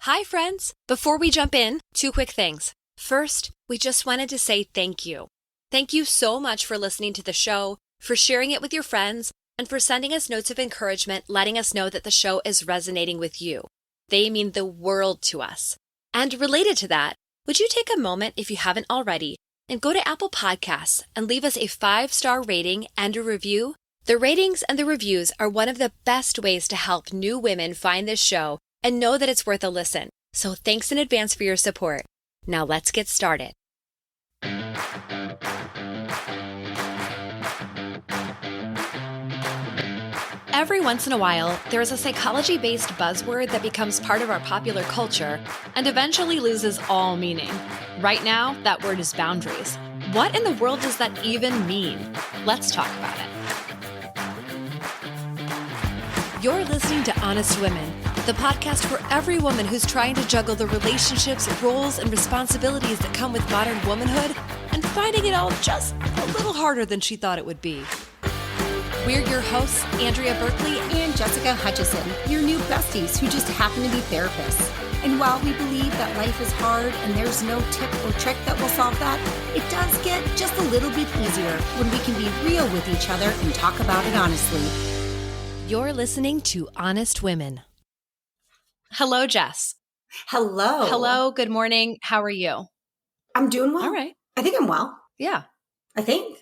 Hi, friends. Before we jump in, two quick things. First, we just wanted to say thank you. Thank you so much for listening to the show, for sharing it with your friends, and for sending us notes of encouragement, letting us know that the show is resonating with you. They mean the world to us. And related to that, would you take a moment, if you haven't already, and go to Apple Podcasts and leave us a 5-star rating and a review? The ratings and the reviews are one of the best ways to help new women find this show and know that it's worth a listen. So thanks in advance for your support. Now let's get started. Every once in a while, there is a psychology-based buzzword that becomes part of our popular culture and eventually loses all meaning. Right now, that word is boundaries. What in the world does that even mean? Let's talk about it. You're listening to Honest Women, the podcast for every woman who's trying to juggle the relationships, roles, and responsibilities that come with modern womanhood and finding it all just a little harder than she thought it would be. We're your hosts, Andrea Berkeley and Jessica Hutchison, your new besties who just happen to be therapists. And while we believe that life is hard and there's no tip or trick that will solve that, it does get just a little bit easier when we can be real with each other and talk about it honestly. You're listening to Honest Women. Hello, Jess. Hello. Hello, good morning. How are you? I'm doing well. All right. I think I'm well. Yeah. I think.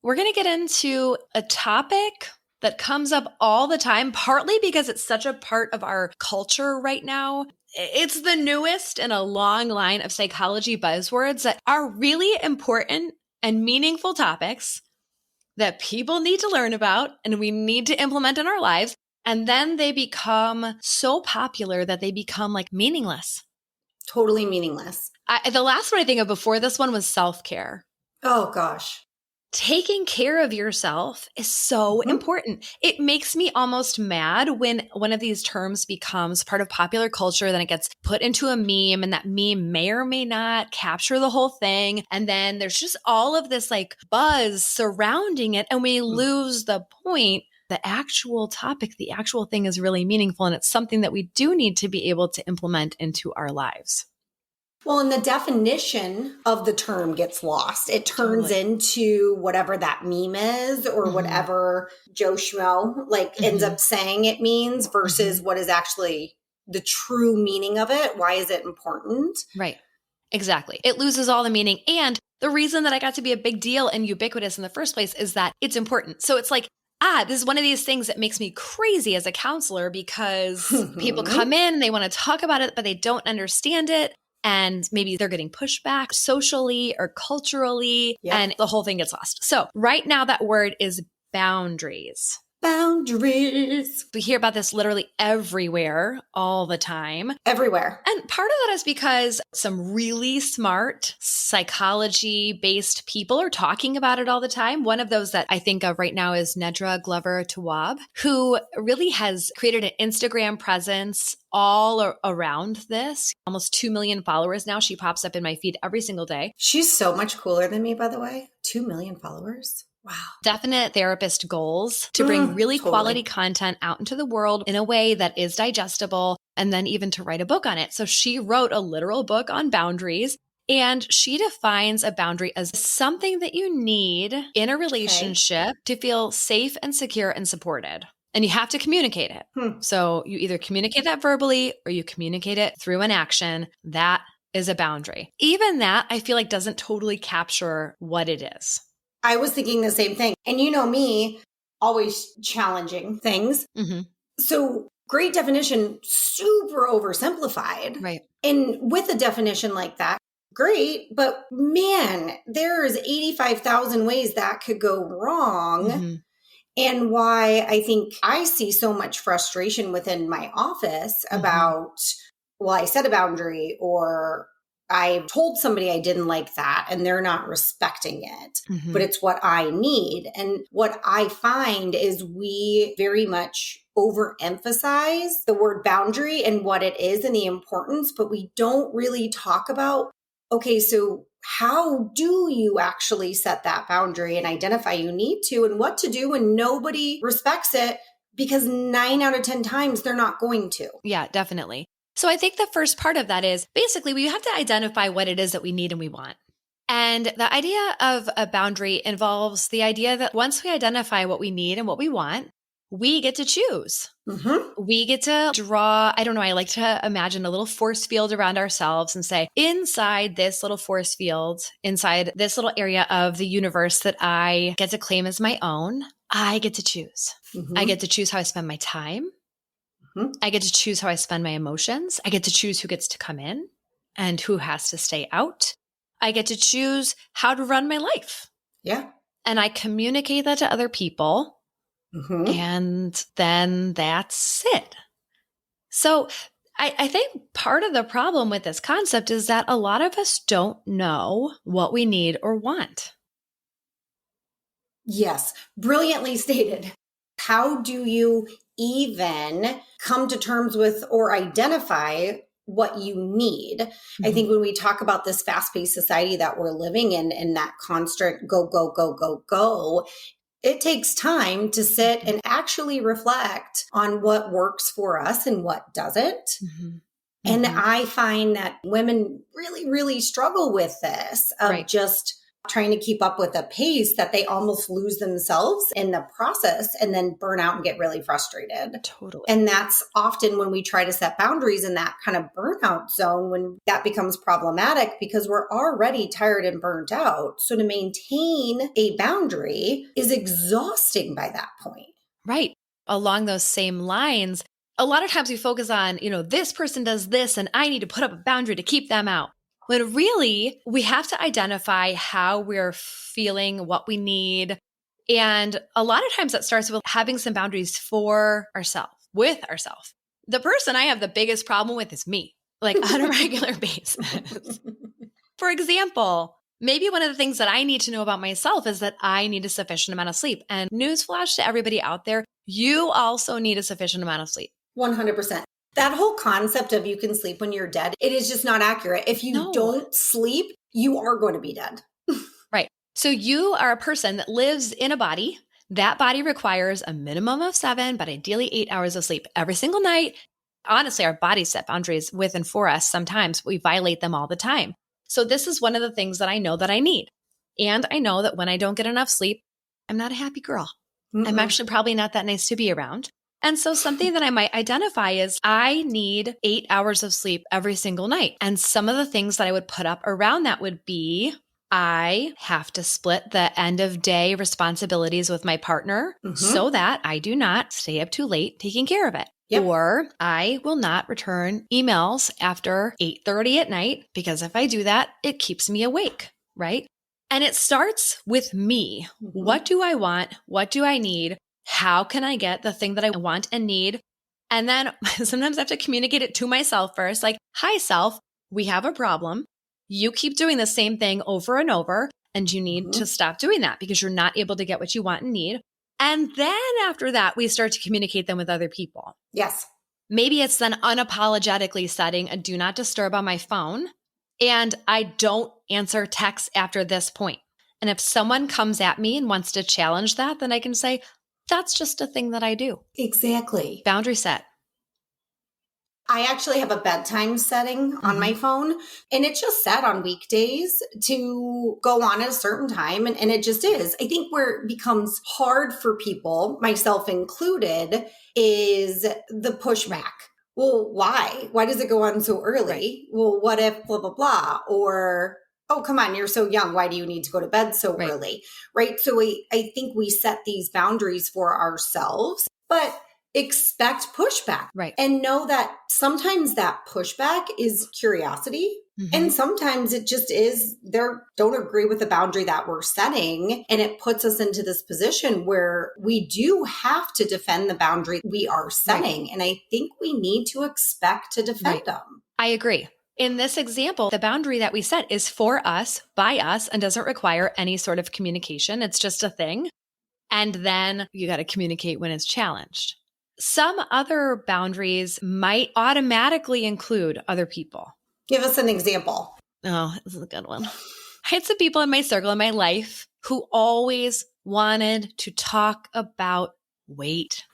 We're going to get into a topic that comes up all the time, partly because it's such a part of our culture right now. It's the newest in a long line of psychology buzzwords that are really important and meaningful topics that people need to learn about and we need to implement in our lives. And then they become so popular that they become like meaningless. Totally meaningless. The last one I think of before this one was self-care. Oh, gosh. Taking care of yourself is so important. It makes me almost mad when one of these terms becomes part of popular culture, then it gets put into a meme and that meme may or may not capture the whole thing. And then there's just all of this like buzz surrounding it and we lose the point. The actual topic, the actual thing is really meaningful and it's something that we do need to be able to implement into our lives. Well, and the definition of the term gets lost. It turns into whatever that meme is or whatever Joe Schmo ends up saying it means versus what is actually the true meaning of it. Why is it important? Right. Exactly. It loses all the meaning. And the reason that I got to be a big deal and ubiquitous in the first place is that it's important. So it's like, this is one of these things that makes me crazy as a counselor because people come in and they want to talk about it, but they don't understand it. And maybe they're getting pushback socially or culturally, and the whole thing gets lost. So right now that word is boundaries. Boundaries. We hear about this literally everywhere, all the time. Everywhere. And part of that is because some really smart psychology-based people are talking about it all the time. One of those that I think of right now is Nedra Glover-Tawwab, who really has created an Instagram presence all around this. Almost 2 million followers now. She pops up in my feed every single day. She's so much cooler than me, by the way. 2 million followers. Wow. Definite therapist goals to bring really quality content out into the world in a way that is digestible and then even to write a book on it. So she wrote a literal book on boundaries and she defines a boundary as something that you need in a relationship to feel safe and secure and supported. And you have to communicate it. So you either communicate that verbally or you communicate it through an action. That is a boundary. Even that I feel like doesn't totally capture what it is. I was thinking the same thing. And you know me, always challenging things. So great definition, super oversimplified. Right. And with a definition like that, great. But man, there's 85,000 ways that could go wrong. And why I think I see so much frustration within my office about, well, I set a boundary or I told somebody I didn't like that and they're not respecting it, but it's what I need. And what I find is we very much overemphasize the word boundary and what it is and the importance, but we don't really talk about, okay, so how do you actually set that boundary and identify you need to and what to do when nobody respects it? Because 9 out of 10 times they're not going to. Yeah, definitely. So I think the first part of that is basically we have to identify what it is that we need and we want. And the idea of a boundary involves the idea that once we identify what we need and what we want, we get to choose. We get to draw, I don't know, I like to imagine a little force field around ourselves and say, inside this little force field, inside this little area of the universe that I get to claim as my own, I get to choose. I get to choose how I spend my time. I get to choose how I spend my emotions. I get to choose who gets to come in and who has to stay out. I get to choose how to run my life. Yeah. And I communicate that to other people. And then that's it. So I think part of the problem with this concept is that a lot of us don't know what we need or want. Yes. Brilliantly stated. How do you even come to terms with or identify what you need? I think when we talk about this fast-paced society that we're living in and that constant go, go, go, go, go, it takes time to sit and actually reflect on what works for us and what doesn't. And I find that women really, really struggle with this of just trying to keep up with a pace that they almost lose themselves in the process and then burn out and get really frustrated. Totally. And that's often when we try to set boundaries in that kind of burnout zone, when that becomes problematic because we're already tired and burnt out. So to maintain a boundary is exhausting by that point. Right. Along those same lines, a lot of times we focus on, this person does this and I need to put up a boundary to keep them out. When really, we have to identify how we're feeling, what we need. And a lot of times that starts with having some boundaries for ourselves, with ourselves. The person I have the biggest problem with is me, like on a regular basis. For example, maybe one of the things that I need to know about myself is that I need a sufficient amount of sleep. And newsflash to everybody out there, you also need a sufficient amount of sleep. 100%. That whole concept of you can sleep when you're dead, it is just not accurate. If you don't sleep, you are going to be dead. Right. So you are a person that lives in a body. That body requires a minimum of 7, but ideally 8 hours of sleep every single night. Honestly, our bodies set boundaries with and for us. Sometimes we violate them all the time. So this is one of the things that I know that I need. And I know that when I don't get enough sleep, I'm not a happy girl. I'm actually probably not that nice to be around. And so something that I might identify is I need 8 hours of sleep every single night. And some of the things that I would put up around that would be I have to split the end of day responsibilities with my partner so that I do not stay up too late taking care of it. Yep. Or I will not return emails after 8:30 at night because if I do that, it keeps me awake, right? And it starts with me. What do I want? What do I need? How can I get the thing that I want and need? And then sometimes I have to communicate it to myself first, like, hi, self, we have a problem. You keep doing the same thing over and over, and you need to stop doing that because you're not able to get what you want and need. And then after that, we start to communicate them with other people. Yes. Maybe it's then unapologetically setting a do not disturb on my phone, and I don't answer texts after this point. And if someone comes at me and wants to challenge that, then I can say, that's just a thing that I do. Exactly. Boundary set. I actually have a bedtime setting on my phone, and it's just set on weekdays to go on at a certain time. And it just is. I think where it becomes hard for people, myself included, is the pushback. Well, why? Why does it go on so early? Right. Well, what if blah, blah, blah? Or, oh, come on, you're so young. Why do you need to go to bed so early? Right. So I think we set these boundaries for ourselves, but expect pushback. Right. And know that sometimes that pushback is curiosity. And sometimes it just is they don't agree with the boundary that we're setting. And it puts us into this position where we do have to defend the boundary we are setting. Right. And I think we need to expect to defend them. I agree. In this example, the boundary that we set is for us, by us, and doesn't require any sort of communication. It's just a thing. And then you got to communicate when it's challenged. Some other boundaries might automatically include other people. Give us an example. Oh, this is a good one. I had some people in my circle in my life who always wanted to talk about weight.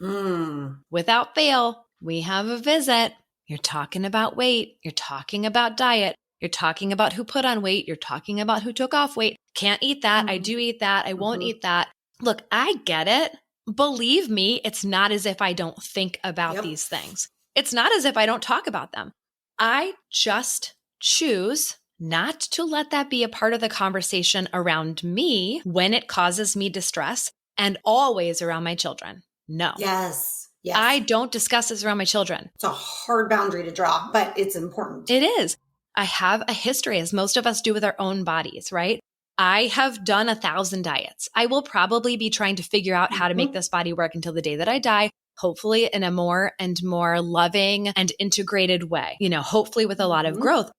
Without fail, we have a visit. You're talking about weight. You're talking about diet. You're talking about who put on weight. You're talking about who took off weight. Can't eat that. I do eat that. I won't eat that. Look, I get it. Believe me, it's not as if I don't think about these things. It's not as if I don't talk about them. I just choose not to let that be a part of the conversation around me when it causes me distress, and always around my children. No. Yes. I don't discuss this around my children. It's a hard boundary to draw, but it's important. It is. I have a history, as most of us do with our own bodies, right? I have done 1,000 diets. I will probably be trying to figure out how to make this body work until the day that I die, hopefully in a more and more loving and integrated way, hopefully with a lot of growth.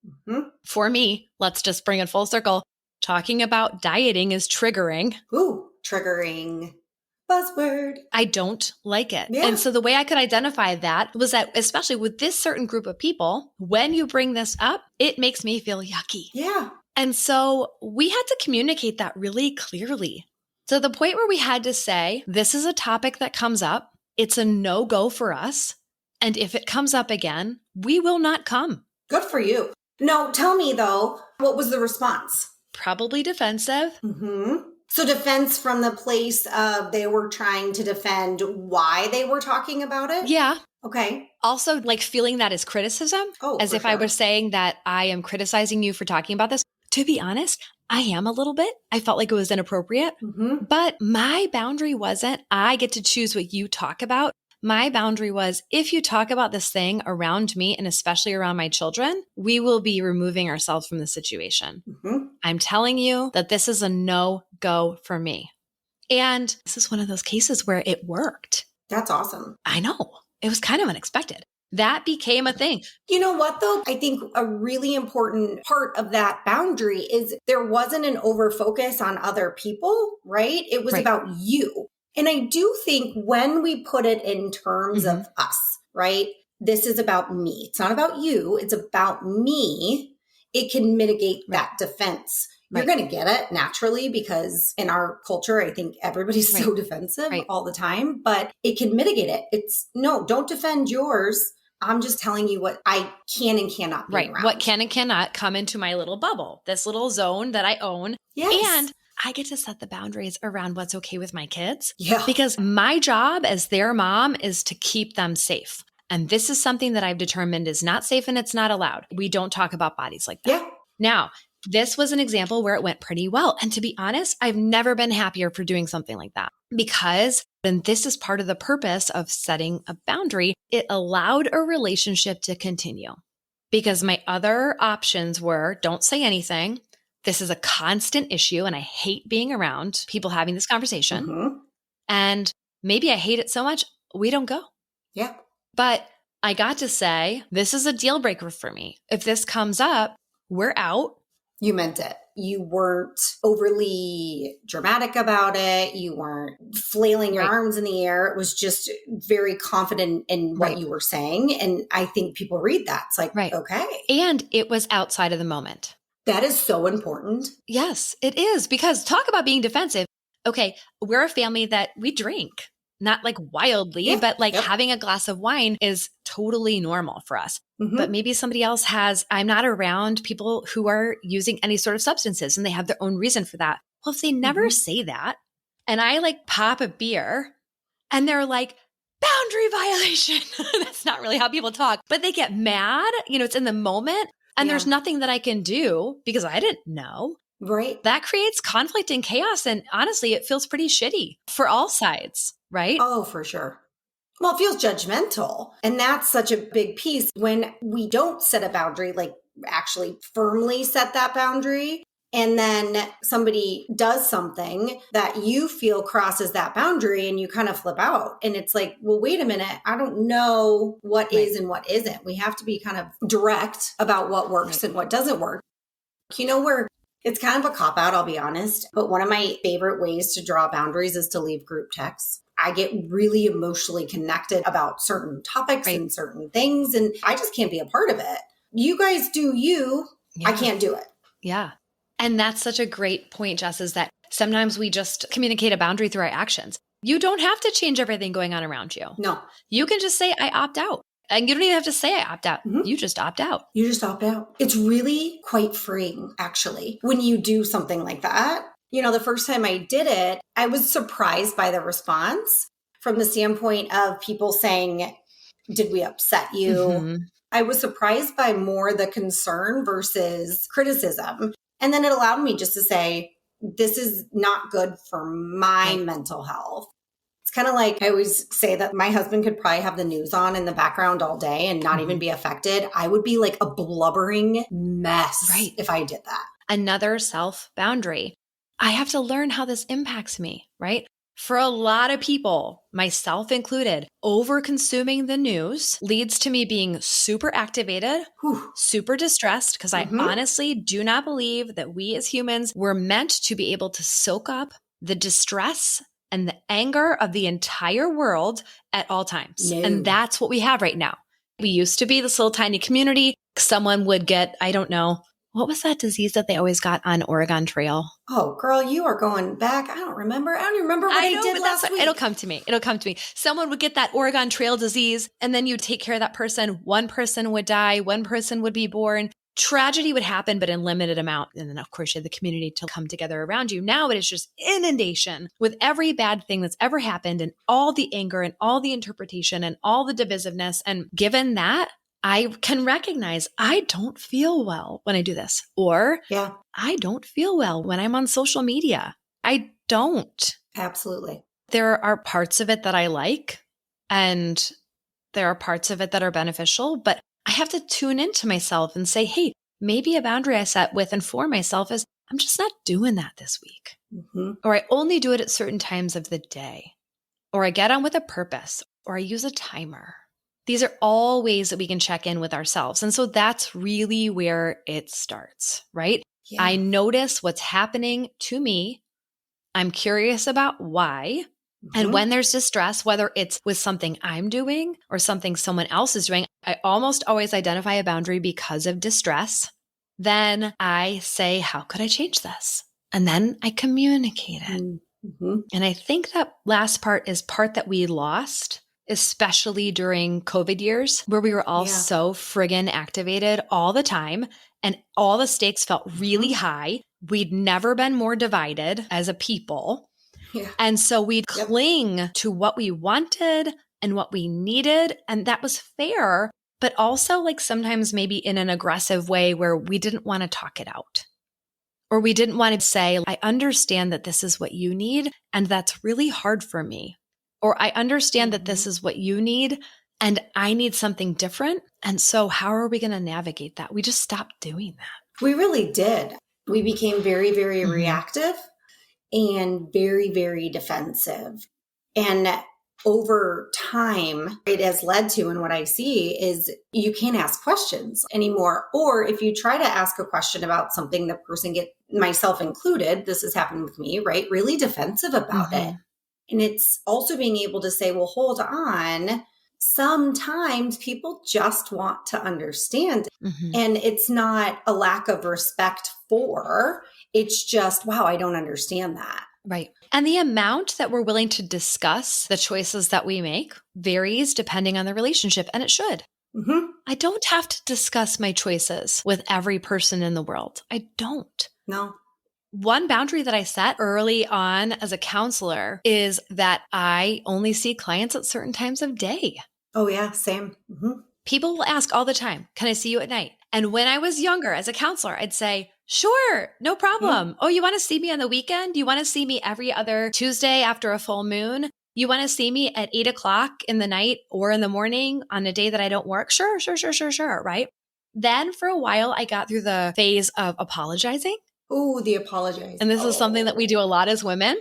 For me, let's just bring it full circle. Talking about dieting is triggering. Ooh, triggering. Buzzword. I don't like it. Yeah. And so the way I could identify that was that, especially with this certain group of people, when you bring this up, it makes me feel yucky. Yeah. And so we had to communicate that really clearly, to the point where we had to say, this is a topic that comes up. It's a no-go for us. And if it comes up again, we will not come. Good for you. No, tell me though, what was the response? Probably defensive. So defense from the place of they were trying to defend why they were talking about it? Yeah. Okay. Also, like feeling that as criticism, as if I was saying that I am criticizing you for talking about this. To be honest, I am a little bit. I felt like it was inappropriate, but my boundary wasn't, I get to choose what you talk about. My boundary was, if you talk about this thing around me and especially around my children, we will be removing ourselves from the situation. I'm telling you that this is a no-go for me. And this is one of those cases where it worked. That's awesome. I know. It was kind of unexpected. That became a thing. You know what, though? I think a really important part of that boundary is there wasn't an over focus on other people, right? It was about you. And I do think when we put it in terms of us, right? This is about me. It's not about you. It's about me. It can mitigate that defense. You're going to get it naturally because in our culture, I think everybody's so defensive all the time, but it can mitigate it. It's no, don't defend yours. I'm just telling you what I can and cannot be around. What can and cannot come into my little bubble, this little zone that I own. Yes. And I get to set the boundaries around what's okay with my kids. Yeah. Because my job as their mom is to keep them safe. And this is something that I've determined is not safe and it's not allowed. We don't talk about bodies like that. Yeah. Now, this was an example where it went pretty well. And to be honest, I've never been happier for doing something like that because then this is part of the purpose of setting a boundary. It allowed a relationship to continue because my other options were don't say anything. This is a constant issue and I hate being around people having this conversation. And maybe I hate it so much, we don't go. Yeah. But I got to say, this is a deal breaker for me. If this comes up, we're out. You meant it. You weren't overly dramatic about it. You weren't flailing your arms in the air. It was just very confident in what you were saying. And I think people read that. It's like, okay. And it was outside of the moment. That is so important. Yes, it is. Because talk about being defensive. Okay, we're a family that we drink. Not like wildly, but like having a glass of wine is totally normal for us. But maybe somebody else has, I'm not around people who are using any sort of substances and they have their own reason for that. Well, if they never say that and I like pop a beer and they're like, boundary violation. That's not really how people talk, but they get mad. It's in the moment and there's nothing that I can do because I didn't know. Right. That creates conflict and chaos. And honestly, it feels pretty shitty for all sides. Right? Oh, for sure. Well, it feels judgmental. And that's such a big piece when we don't set a boundary, like actually firmly set that boundary. And then somebody does something that you feel crosses that boundary and you kind of flip out. And it's like, well, wait a minute. I don't know what is and what isn't. We have to be kind of direct about what works and what doesn't work. Where it's kind of a cop-out, I'll be honest. But one of my favorite ways to draw boundaries is to leave group texts. I get really emotionally connected about certain topics and certain things, and I just can't be a part of it. You guys do you. I can't do it. Yeah. And that's such a great point, Jess, is that sometimes we just communicate a boundary through our actions. You don't have to change everything going on around you. No. You can just say, I opt out. And you don't even have to say I opt out. Mm-hmm. You just opt out. You just opt out. It's really quite freeing, actually, when you do something like that. You know, the first time I did it, I was surprised by the response from the standpoint of people saying, did we upset you? Mm-hmm. I was surprised by more the concern versus criticism. And then it allowed me just to say, this is not good for my mental health. It's kind of like I always say that my husband could probably have the news on in the background all day and not even be affected. I would be like a blubbering mess if I did that. Another self boundary. I have to learn how this impacts me, right? For a lot of people, myself included, over-consuming the news leads to me being super activated, super distressed, because I honestly do not believe that we as humans were meant to be able to soak up the distress and the anger of the entire world at all times. No. And that's what we have right now. We used to be this little tiny community. Someone would get, I don't know, what was that disease that they always got on Oregon Trail? Oh, girl, you are going back. I don't remember. I don't even remember what I did last week. It'll come to me. Someone would get that Oregon Trail disease, and then you'd take care of that person. One person would die. One person would be born. Tragedy would happen, but in limited amount. And then, of course, you had the community to come together around you. Now it is just inundation with every bad thing that's ever happened and all the anger and all the interpretation and all the divisiveness. And given that, I can recognize I don't feel well when I do this, or I don't feel well when I'm on social media. I don't. Absolutely. There are parts of it that I like, and there are parts of it that are beneficial, but I have to tune into myself and say, hey, maybe a boundary I set with and for myself is I'm just not doing that this week. Or I only do it at certain times of the day, or I get on with a purpose, or I use a timer. These are all ways that we can check in with ourselves. And so that's really where it starts, right? Yeah. I notice what's happening to me. I'm curious about why. And when there's distress, whether it's with something I'm doing or something someone else is doing, I almost always identify a boundary because of distress. Then I say, how could I change this? And then I communicate it. And I think that last part is part that we lost, especially during COVID years, where we were all so friggin' activated all the time and all the stakes felt really high. We'd never been more divided as a people. Yeah. And so we'd cling to what we wanted and what we needed. And that was fair, but also like sometimes maybe in an aggressive way where we didn't want to talk it out. Or we didn't want to say, I understand that this is what you need, and that's really hard for me. Or I understand that this is what you need, and I need something different. And so how are we going to navigate that? We just stopped doing that. We really did. We became very, very reactive and very, very defensive. And over time, it has led to, and what I see is you can't ask questions anymore. Or if you try to ask a question about something, the person myself included, this has happened with me, right? Really defensive about it. And it's also being able to say, well, hold on. Sometimes people just want to understand. And it's not a lack of respect for, it's just, wow, I don't understand that. Right. And the amount that we're willing to discuss the choices that we make varies depending on the relationship, and it should. I don't have to discuss my choices with every person in the world. I don't. No. One boundary that I set early on as a counselor is that I only see clients at certain times of day. Oh, yeah, same. People will ask all the time, can I see you at night? And when I was younger as a counselor, I'd say, sure, no problem. Oh, you want to see me on the weekend? You want to see me every other Tuesday after a full moon? You want to see me at 8:00 in the night or in the morning on a day that I don't work? Sure, right? Then for a while, I got through the phase of apologizing. Oh, the apologizing. And this is something that we do a lot as women.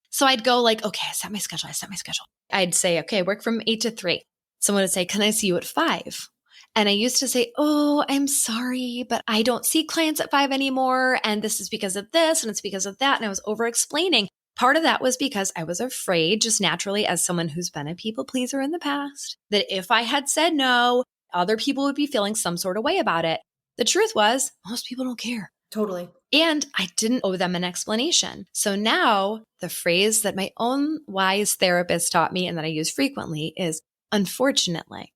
So I'd go like, okay, I set my schedule. I'd say, okay, work from 8 to 3. Someone would say, can I see you at 5? And I used to say, oh, I'm sorry, but I don't see clients at 5 anymore. And this is because of this, and it's because of that. And I was over explaining. Part of that was because I was afraid, just naturally, as someone who's been a people pleaser in the past, that if I had said no, other people would be feeling some sort of way about it. The truth was, most people don't care. Totally. And I didn't owe them an explanation. So now the phrase that my own wise therapist taught me and that I use frequently is, unfortunately,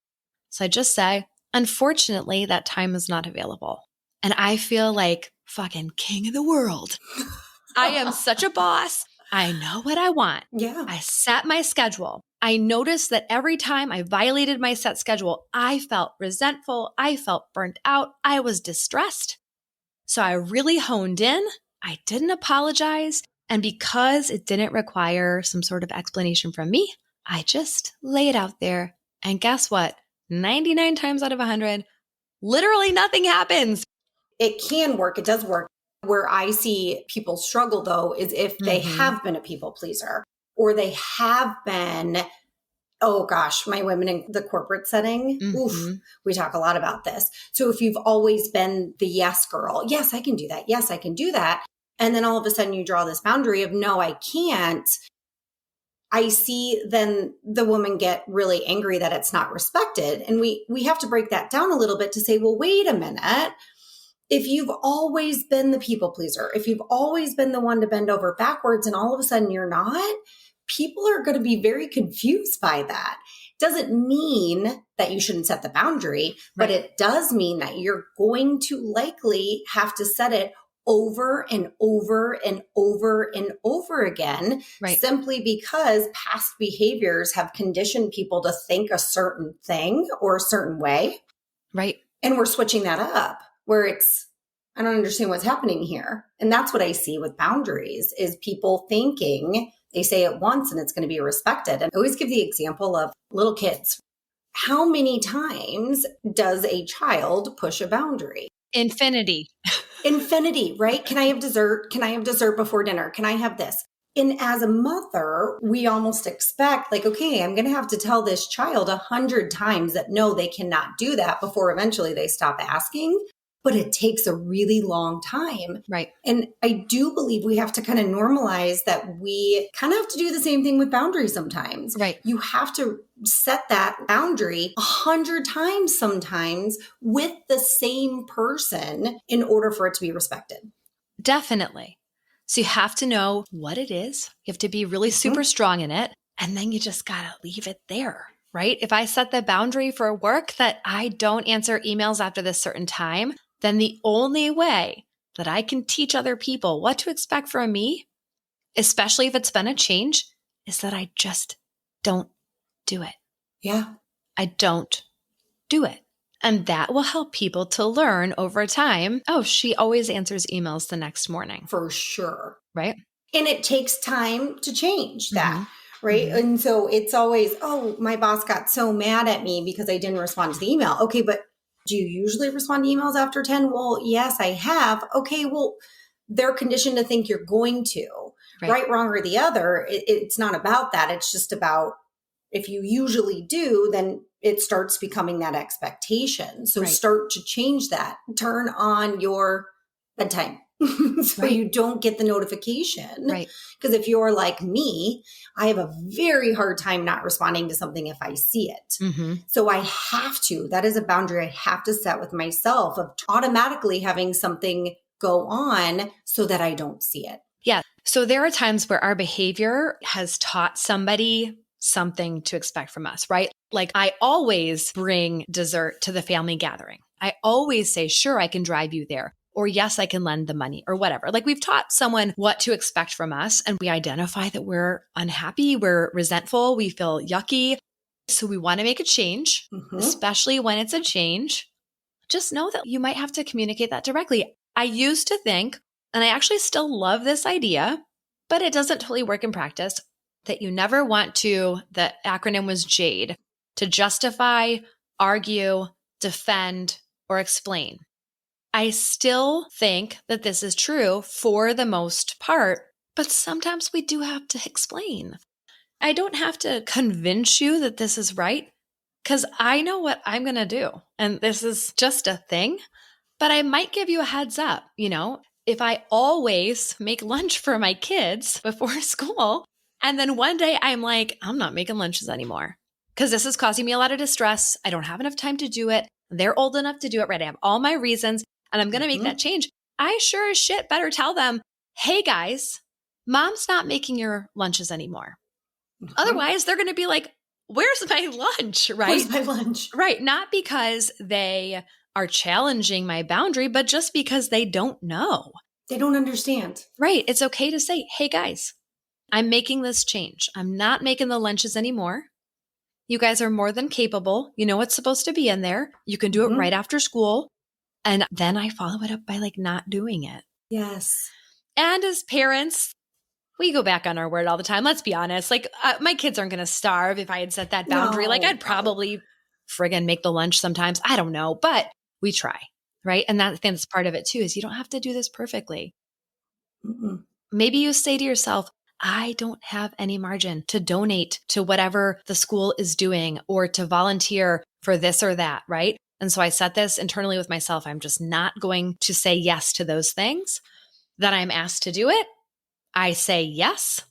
So I just say, unfortunately, that time is not available. And I feel like fucking king of the world. I am such a boss. I know what I want. Yeah. I set my schedule. I noticed that every time I violated my set schedule, I felt resentful. I felt burnt out. I was distressed. So I really honed in. I didn't apologize. And because it didn't require some sort of explanation from me, I just lay it out there. And guess what? 99 times out of 100, literally nothing happens. It can work. It does work. Where I see people struggle, though, is if they have been a people pleaser or they have been, oh gosh, my women in the corporate setting, oof, we talk a lot about this. So if you've always been the yes girl, yes, I can do that. Yes, I can do that. And then all of a sudden you draw this boundary of no, I can't. I see then the woman get really angry that it's not respected. And we have to break that down a little bit to say, well, wait a minute. If you've always been the people pleaser, if you've always been the one to bend over backwards and all of a sudden you're not, people are going to be very confused by that. Doesn't mean that you shouldn't set the boundary, but it does mean that you're going to likely have to set it over and over and over and over again, simply because past behaviors have conditioned people to think a certain thing or a certain way. Right. And we're switching that up. Where it's, I don't understand what's happening here. And that's what I see with boundaries is people thinking they say it once and it's going to be respected. And I always give the example of little kids. How many times does a child push a boundary? Infinity. Infinity, right? Can I have dessert? Can I have dessert before dinner? Can I have this? And as a mother, we almost expect like, okay, I'm going to have to tell this child 100 times that no, they cannot do that before eventually they stop asking. But it takes a really long time. Right. And I do believe we have to kind of normalize that we kind of have to do the same thing with boundaries sometimes. Right. You have to set that boundary 100 times sometimes with the same person in order for it to be respected. Definitely. So you have to know what it is. You have to be really super strong in it. And then you just got to leave it there. Right? If I set the boundary for work that I don't answer emails after this certain time, then the only way that I can teach other people what to expect from me, especially if it's been a change, is that I just don't do it. Yeah. I don't do it. And that will help people to learn over time. Oh, she always answers emails the next morning. For sure. Right? And it takes time to change that. Right. And so it's always, oh, my boss got so mad at me because I didn't respond to the email. Okay, but do you usually respond to emails after 10? Well, yes, I have. Okay, well, they're conditioned to think you're going to. Right, wrong, or the other. It's not about that. It's just about if you usually do, then it starts becoming that expectation. So start to change that. Turn on your bedtime. So you don't get the notification. Right. Because if you're like me, I have a very hard time not responding to something if I see it. So I have to, that is a boundary I have to set with myself of automatically having something go on so that I don't see it. Yeah. So there are times where our behavior has taught somebody something to expect from us, right? Like I always bring dessert to the family gathering. I always say, sure, I can drive you there. Or yes, I can lend the money or whatever. Like we've taught someone what to expect from us and we identify that we're unhappy, we're resentful, we feel yucky. So we want to make a change, especially when it's a change. Just know that you might have to communicate that directly. I used to think, and I actually still love this idea, but it doesn't totally work in practice, that you never want to, the acronym was JADE, to justify, argue, defend, or explain. I still think that this is true for the most part, but sometimes we do have to explain. I don't have to convince you that this is right because I know what I'm going to do. And this is just a thing, but I might give you a heads up. You know, if I always make lunch for my kids before school, and then one day I'm like, I'm not making lunches anymore because this is causing me a lot of distress. I don't have enough time to do it. They're old enough to do it, right? I have all my reasons. And I'm going to make that change. I sure as shit better tell them, hey guys, mom's not making your lunches anymore. Otherwise, they're going to be like, where's my lunch, right? Where's my lunch? Right. Not because they are challenging my boundary, but just because they don't know. They don't understand. Right. It's okay to say, hey guys, I'm making this change. I'm not making the lunches anymore. You guys are more than capable. You know what's supposed to be in there. You can do it right after school. And then I follow it up by like not doing it. Yes. And as parents, we go back on our word all the time. Let's be honest. Like my kids aren't going to starve if I had set that boundary. Like I'd probably friggin' make the lunch sometimes. I don't know, but we try, right? And that's part of it too, is you don't have to do this perfectly. Mm-mm. Maybe you say to yourself, I don't have any margin to donate to whatever the school is doing or to volunteer for this or that, right? And so I set this internally with myself. I'm just not going to say yes to those things that I'm asked to do it. I say yes.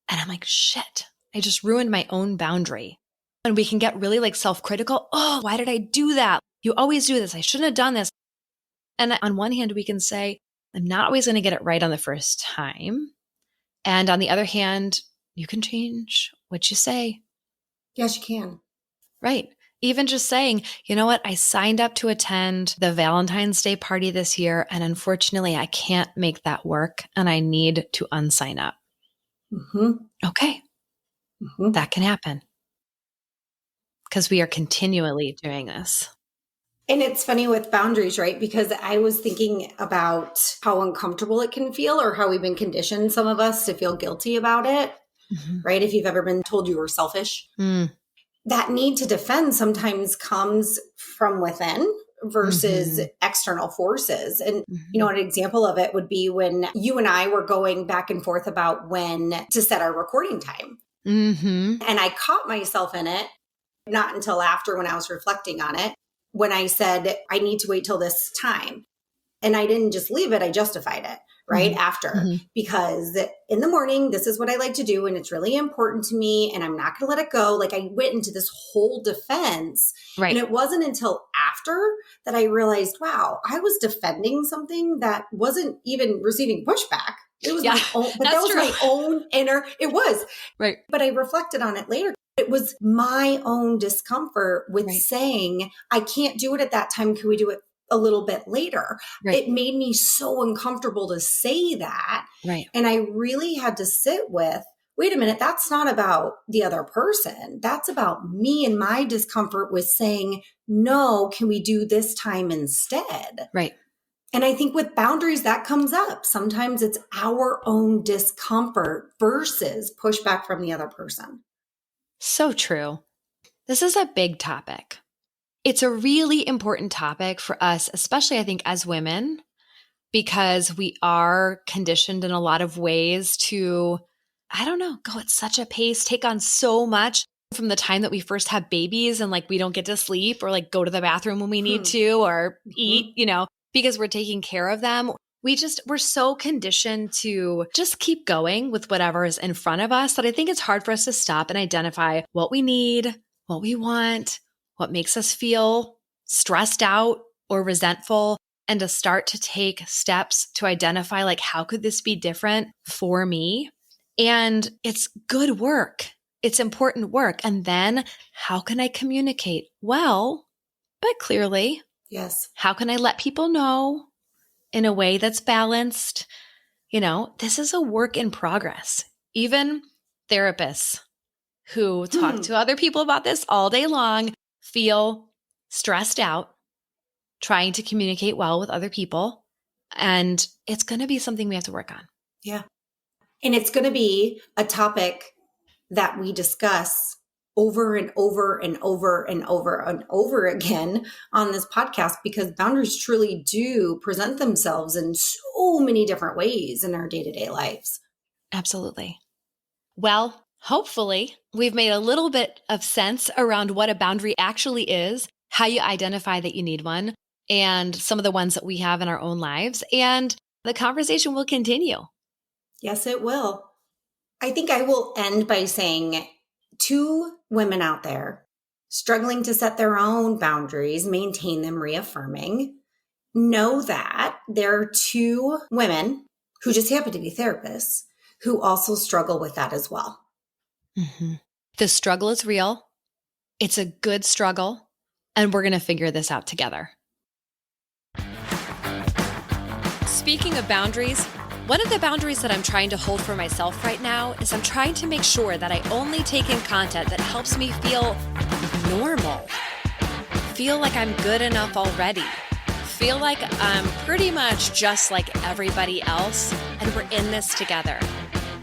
And I'm like, shit, I just ruined my own boundary. And we can get really like self-critical. Oh, why did I do that? You always do this. I shouldn't have done this. And on one hand, we can say, I'm not always going to get it right on the first time. And on the other hand, you can change what you say. Yes, you can. Right. Even just saying, you know what? I signed up to attend the Valentine's Day party this year. And unfortunately, I can't make that work. And I need to unsign up. Okay. That can happen. Because we are continually doing this. And it's funny with boundaries, right? Because I was thinking about how uncomfortable it can feel, or how we've been conditioned, some of us, to feel guilty about it, right? If you've ever been told you were selfish. That need to defend sometimes comes from within versus external forces. And, you know, an example of it would be when you and I were going back and forth about when to set our recording time. And I caught myself in it, not until after, when I was reflecting on it, when I said, I need to wait till this time. And I didn't just leave it, I justified it right after, because in the morning, this is what I like to do. And it's really important to me. And I'm not going to let it go. Like I went into this whole defense. Right. And it wasn't until after that I realized, wow, I was defending something that wasn't even receiving pushback. It was my own, but that was my own inner, it was. Right. But I reflected on it later. It was my own discomfort with saying, I can't do it at that time. Can we do it a little bit later? Right. It made me so uncomfortable to say that. Right. And I really had to sit with, wait a minute, that's not about the other person. That's about me and my discomfort with saying, no, can we do this time instead? Right. And I think with boundaries, that comes up. Sometimes it's our own discomfort versus pushback from the other person. So true. This is a big topic. It's a really important topic for us, especially I think as women, because we are conditioned in a lot of ways to, I don't know, go at such a pace, take on so much from the time that we first have babies and like we don't get to sleep or like go to the bathroom when we need to or eat, you know, because we're taking care of them. We're so conditioned to just keep going with whatever is in front of us that I think it's hard for us to stop and identify what we need, what we want, what makes us feel stressed out or resentful, and to start to take steps to identify like, how could this be different for me? And it's good work. It's important work. And then how can I communicate well, but clearly? Yes. How can I let people know in a way that's balanced? You know, this is a work in progress. Even therapists who talk to other people about this all day long feel stressed out trying to communicate well with other people. And it's going to be something we have to work on. Yeah. And it's going to be a topic that we discuss over and over and over and over and over again on this podcast, because boundaries truly do present themselves in so many different ways in our day-to-day lives. Absolutely. Well, hopefully we've made a little bit of sense around what a boundary actually is, how you identify that you need one, and some of the ones that we have in our own lives. And the conversation will continue. Yes, it will. I think I will end by saying, to women out there struggling to set their own boundaries, maintain them, reaffirming, know that there are two women who just happen to be therapists who also struggle with that as well. The struggle is real. It's a good struggle, and we're going to figure this out together. Speaking of boundaries, one of the boundaries that I'm trying to hold for myself right now is I'm trying to make sure that I only take in content that helps me feel normal. Feel like I'm good enough already. Feel like I'm pretty much just like everybody else, and we're in this together.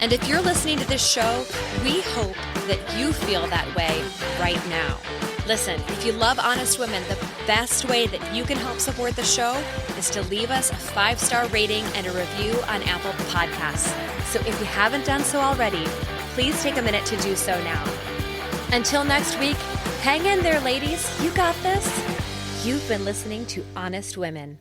And if you're listening to this show, we hope that you feel that way right now. Listen, if you love Honest Women, the best way that you can help support the show is to leave us a 5-star rating and a review on Apple Podcasts. So if you haven't done so already, please take a minute to do so now. Until next week, hang in there, ladies. You got this. You've been listening to Honest Women.